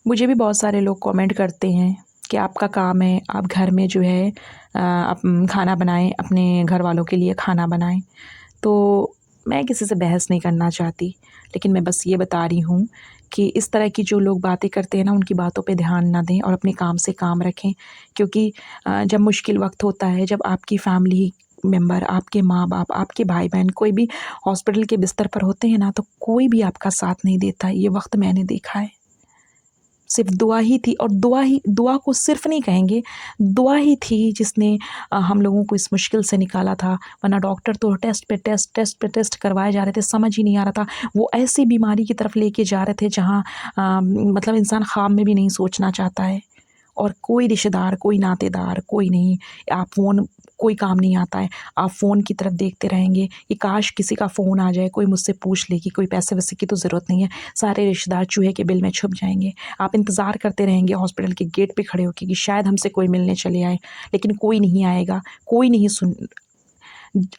मुझे भी बहुत सारे लोग कमेंट करते हैं कि आपका काम है, आप घर में जो है आप खाना बनाएँ, अपने घर वालों के लिए खाना बनाएँ। तो मैं किसी से बहस नहीं करना चाहती, लेकिन मैं बस ये बता रही हूँ कि इस तरह की जो लोग बातें करते हैं ना, उनकी बातों पे ध्यान ना दें और अपने काम से काम रखें। क्योंकि जब मुश्किल वक़्त होता है, जब आपकी फैमिली मेंबर, आपके माँ-बाप, आपके भाई-बहन कोई भी हॉस्पिटल के बिस्तर पर होते हैं ना, तो कोई भी आपका साथ नहीं देता। ये वक़्त मैंने देखा है। सिर्फ़ दुआ ही थी और दुआ को सिर्फ़ नहीं कहेंगे, दुआ ही थी जिसने हम लोगों को इस मुश्किल से निकाला था। वरना डॉक्टर तो टेस्ट पे टेस्ट, टेस्ट पे टेस्ट करवाए जा रहे थे, समझ ही नहीं आ रहा था। वो ऐसी बीमारी की तरफ लेके जा रहे थे जहाँ मतलब इंसान ख़्वाब में भी नहीं सोचना चाहता है। और कोई रिश्तेदार, कोई नातेदार, कोई नहीं, आप फ़ोन कोई काम नहीं आता है। आप फ़ोन की तरफ देखते रहेंगे कि काश किसी का फ़ोन आ जाए, कोई मुझसे पूछ ले कि कोई पैसे-वैसे की तो ज़रूरत नहीं है। सारे रिश्तेदार चूहे के बिल में छुप जाएँगे। आप इंतज़ार करते रहेंगे हॉस्पिटल के गेट पे खड़े होके कि शायद हमसे कोई मिलने चले आए, लेकिन कोई नहीं आएगा, कोई नहीं सुन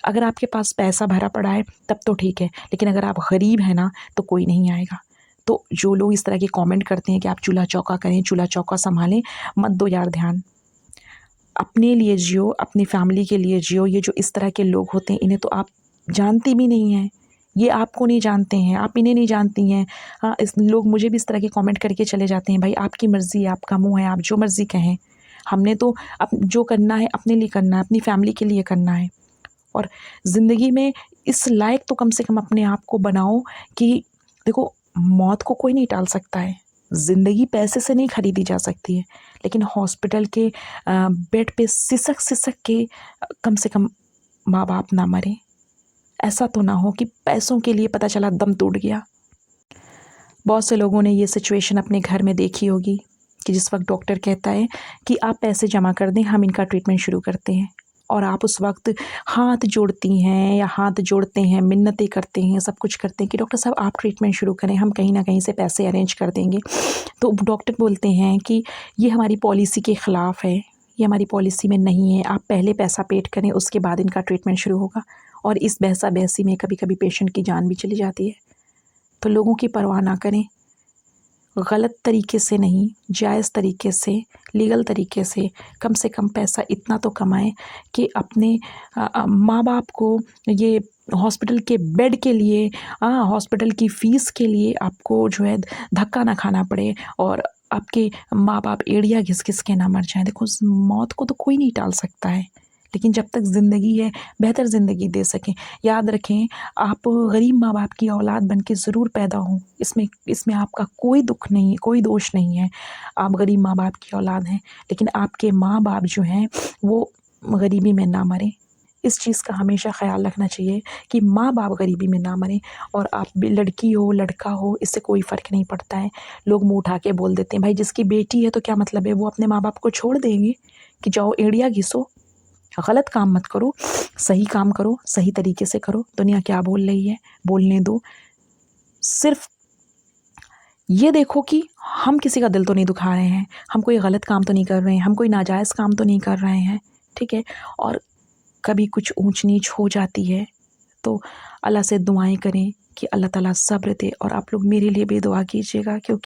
अगर आपके पास पैसा भरा पड़ा है तब तो ठीक है, लेकिन अगर आप गरीब हैं ना, तो कोई नहीं आएगा। तो जो लोग इस तरह के कमेंट करते हैं कि आप चूल्हा-चौका करें, चूल्हा-चौका सँभालें, मत दो यार ध्यान। अपने लिए जियो, अपनी फैमिली के लिए जियो। ये जो इस तरह के लोग होते हैं, इन्हें तो आप जानती भी नहीं हैं। ये आपको नहीं जानते हैं, आप इन्हें नहीं जानती हैं। हाँ, इस लोग मुझे भी इस तरह के कमेंट करके चले जाते हैं, भाई आपकी मर्ज़ी है, आपका मुँह है, आप जो मर्ज़ी कहें। हमने तो जो करना है अपने लिए करना है, अपनी फैमिली के लिए करना है। और ज़िंदगी में इस लायक तो कम से कम अपने आप को बनाओ कि देखो, मौत को कोई नहीं टाल सकता है। ज़िंदगी पैसे से नहीं खरीदी जा सकती है, लेकिन हॉस्पिटल के बेड पे सिसक-सिसक के कम से कम माँ-बाप ना मरें। ऐसा तो ना हो कि पैसों के लिए पता चला दम टूट गया। बहुत से लोगों ने ये सिचुएशन अपने घर में देखी होगी कि जिस वक़्त डॉक्टर कहता है कि आप पैसे जमा कर दें, हम इनका ट्रीटमेंट शुरू करते हैं। और आप उस वक़्त हाथ जोड़ती हैं या हाथ जोड़ते हैं, मिन्नतें करते हैं, सब कुछ करते हैं कि डॉक्टर साहब आप ट्रीटमेंट शुरू करें, हम कहीं न कहीं से पैसे अरेंज कर देंगे। तो डॉक्टर बोलते हैं कि ये हमारी पॉलिसी के ख़िलाफ़ है, ये हमारी पॉलिसी में नहीं है, आप पहले पैसा पेड करें, उसके बाद इनका ट्रीटमेंट शुरू होगा। और इस बहसा-बहसी में कभी-कभी पेशेंट की जान भी चली जाती है। तो लोगों की परवाह ना करें, गलत तरीके से नहीं, जायज़ तरीके से, लीगल तरीके से कम से कम पैसा इतना तो कमाएँ कि अपने माँ-बाप को ये हॉस्पिटल के बेड के लिए हॉस्पिटल की फ़ीस के लिए आपको जो है धक्का ना खाना पड़े और आपके माँ-बाप एड़िया घिस-घिस के ना मर जाएँ। देखो, उस मौत को तो कोई नहीं टाल सकता है, लेकिन जब तक ज़िंदगी है, बेहतर ज़िंदगी दे सकें। याद रखें, आप गरीब माँ-बाप की औलाद बन के ज़रूर पैदा हों, इसमें इसमें आपका कोई दुःख नहीं है, कोई दोष नहीं है। आप गरीब माँ-बाप की औलाद हैं, लेकिन आपके माँ-बाप जो हैं, वो गरीबी में ना मरें। इस चीज़ का हमेशा ख़्याल रखना चाहिए कि माँ-बाप गरीबी में ना मरें। और आप भी लड़की हो, लड़का हो, इससे कोई फ़र्क नहीं पड़ता है। लोग मुँह उठा के बोल देते हैं, भाई जिसकी बेटी है तो क्या मतलब है, वो अपने माँ-बाप को छोड़ देंगे कि जाओ एड़िया घिसो? गलत काम मत करो, सही काम करो, सही तरीके से करो। दुनिया क्या बोल रही है, बोलने दो। सिर्फ़ ये देखो कि हम किसी का दिल तो नहीं दुखा रहे हैं, हम कोई गलत काम तो नहीं कर रहे हैं, हम कोई नाजायज़ काम तो नहीं कर रहे हैं, ठीक है? और कभी कुछ ऊँच-नीच हो जाती है, तो अल्लाह से दुआएँ करें कि अल्लाह ताला सब्र दे। और आप लोग मेरे लिए भी दुआ कीजिएगा, क्योंकि